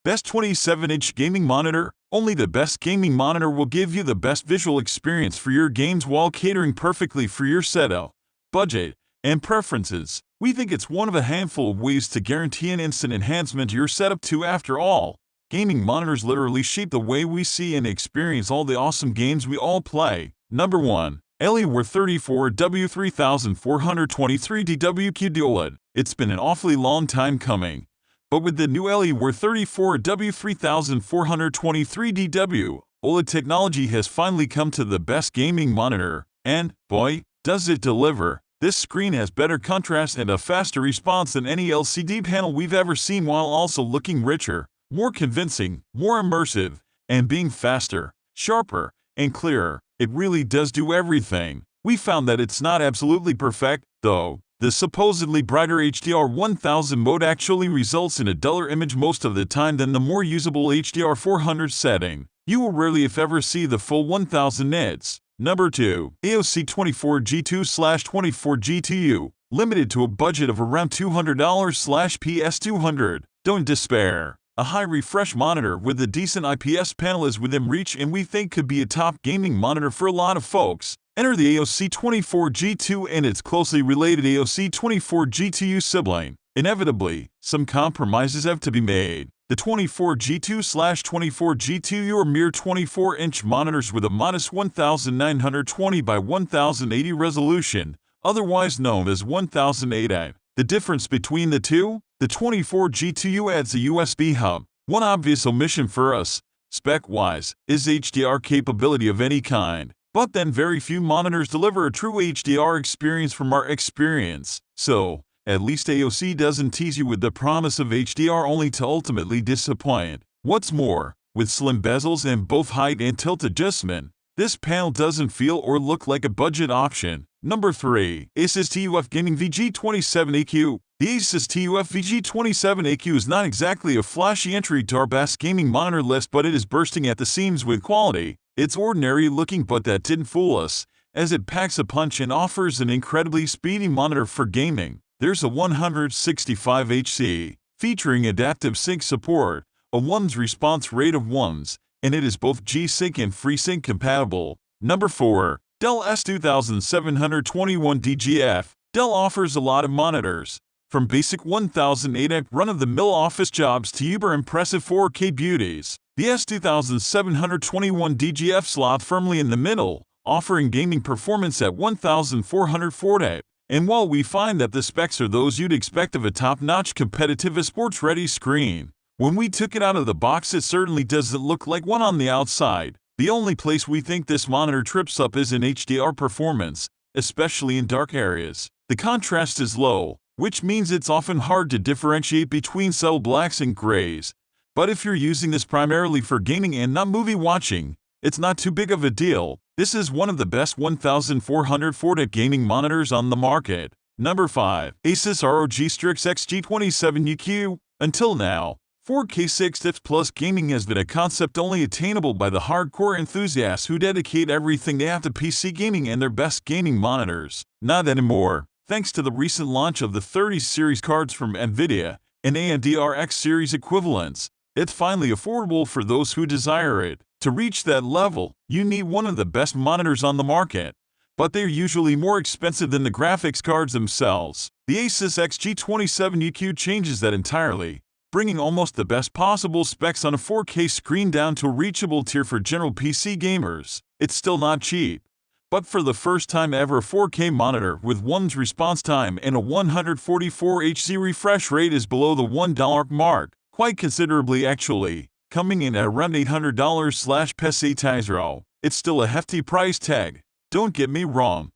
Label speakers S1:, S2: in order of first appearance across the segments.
S1: Best 27-inch gaming monitor. Only the best gaming monitor will give you the best visual experience for your games while catering perfectly for your setup, budget, and preferences. We think it's one of a handful of ways to guarantee an instant enhancement to your setup too. After all, gaming monitors literally shape the way we see and experience all the awesome games we all play. Number 1. Alienware 34W3423DW QD-OLED. It's been an awfully long time coming, but with the new Alienware 34W3423DW, OLED technology has finally come to the best gaming monitor, and, boy, does it deliver. This screen has better contrast and a faster response than any LCD panel we've ever seen, while also looking richer, more convincing, more immersive, and being faster, sharper, and clearer. It really does do everything. We found that it's not absolutely perfect, though. The supposedly brighter HDR 1000 mode actually results in a duller image most of the time than the more usable HDR 400 setting. You will rarely if ever see the full 1000 nits. Number 2. ASUS 24G2/24G2U. Limited to a budget of around $200/PS200. Don't despair. A high refresh monitor with a decent IPS panel is within reach and we think could be a top gaming monitor for a lot of folks. Enter the ASUS 24G2 and its closely related ASUS 24G2U sibling. Inevitably, some compromises have to be made. The 24G2/24G2U are mere 24-inch monitors with a modest 1920 by 1080 resolution, otherwise known as 1080. The difference between the two? The 24G2U adds a USB hub. One obvious omission for us, spec-wise, is HDR capability of any kind. But then very few monitors deliver a true HDR experience from our experience. So, at least ASUS doesn't tease you with the promise of HDR only to ultimately disappoint. What's more, with slim bezels and both height and tilt adjustment, this panel doesn't feel or look like a budget option. Number 3. ASUS TUF Gaming VG27AQ. The ASUS TUF VG27AQ is not exactly a flashy entry to our best gaming monitor list, but it is bursting at the seams with quality. It's ordinary looking, but that didn't fool us, as it packs a punch and offers an incredibly speedy monitor for gaming. There's a 165Hz, featuring adaptive sync support, a 1's response rate of 1's, and it is both G-Sync and FreeSync compatible. Number 4. Dell S2721DGF. Dell offers a lot of monitors, from basic 1080 run-of-the-mill office jobs to uber impressive 4K beauties. The S2721DGF slots firmly in the middle, offering gaming performance at 1440. And while we find that the specs are those you'd expect of a top-notch competitive sports-ready screen, when we took it out of the box it certainly doesn't look like one on the outside. The only place we think this monitor trips up is in HDR performance, especially in dark areas. The contrast is low, which means it's often hard to differentiate between subtle blacks and grays. But if you're using this primarily for gaming and not movie watching, it's not too big of a deal. This is one of the best 1440 gaming monitors on the market. Number 5. ASUS ROG Strix XG27UQ. Until now, 4K 60 plus gaming has been a concept only attainable by the hardcore enthusiasts who dedicate everything they have to PC gaming and their best gaming monitors. Not anymore. Thanks to the recent launch of the 30 series cards from NVIDIA and AMD RX series equivalents, it's finally affordable for those who desire it. To reach that level, you need one of the best monitors on the market, but they're usually more expensive than the graphics cards themselves. The ASUS XG27UQ changes that entirely, bringing almost the best possible specs on a 4K screen down to a reachable tier for general PC gamers. It's still not cheap, but for the first time ever, a 4K monitor with 1's response time and a 144Hz refresh rate is below the $1 mark, quite considerably actually, coming in at around $800/PS8. It's still a hefty price tag, don't get me wrong,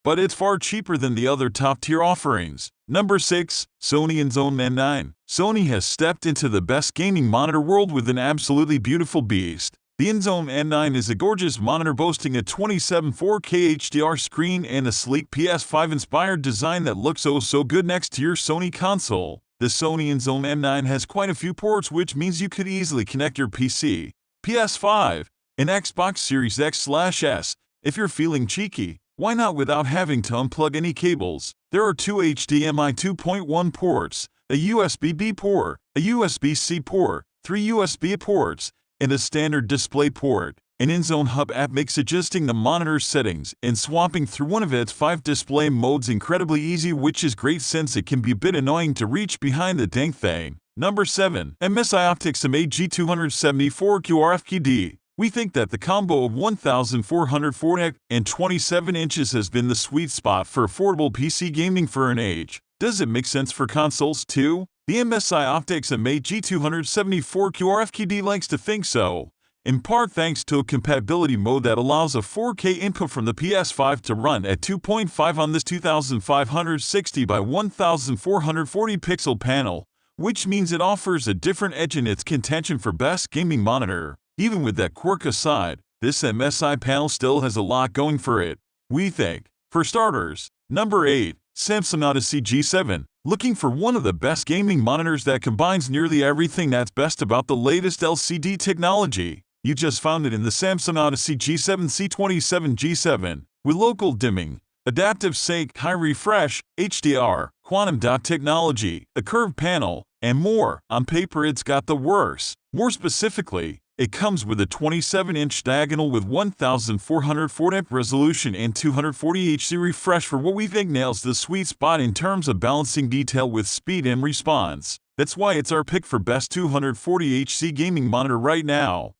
S1: but it's far cheaper than the other top-tier offerings. Number 6. Sony Inzone M9. Sony has stepped into the best gaming monitor world with an absolutely beautiful beast. The Inzone M9 is a gorgeous monitor boasting a 27 4K HDR screen and a sleek PS5-inspired design that looks oh so good next to your Sony console. The Sony Inzone M9 has quite a few ports, which means you could easily connect your PC, PS5, and Xbox Series X/S. If you're feeling cheeky, why not without having to unplug any cables? There are 2 HDMI 2.1 ports, a USB-B port, a USB-C port, 3 USB ports, and a standard display port. An Inzone Hub app makes adjusting the monitor settings and swapping through one of its 5 display modes incredibly easy, which is great since it can be a bit annoying to reach behind the dang thing. Number 7. MSI Optix MAG274QRF-QD. We think that the combo of 1440 and 27 inches has been the sweet spot for affordable PC gaming for an age. Does it make sense for consoles too? The MSI Optix MAG274QRF-QD likes to think so, in part thanks to a compatibility mode that allows a 4K input from the PS5 to run at 2.5 on this 2560 by 1440 pixel panel, which means it offers a different edge in its contention for best gaming monitor. Even with that quirk aside, this MSI panel still has a lot going for it, we think. For starters, number 8. Samsung Odyssey G7. Looking for one of the best gaming monitors that combines nearly everything that's best about the latest LCD technology? You just found it in the Samsung Odyssey G7 C27G7, with local dimming, adaptive sync, high refresh, HDR, quantum dot technology, a curved panel, and more. On paper it's got the works. More specifically, it comes with a 27-inch diagonal with 1440 resolution and 240 Hz refresh for what we think nails the sweet spot in terms of balancing detail with speed and response. That's why it's our pick for best 240 Hz gaming monitor right now.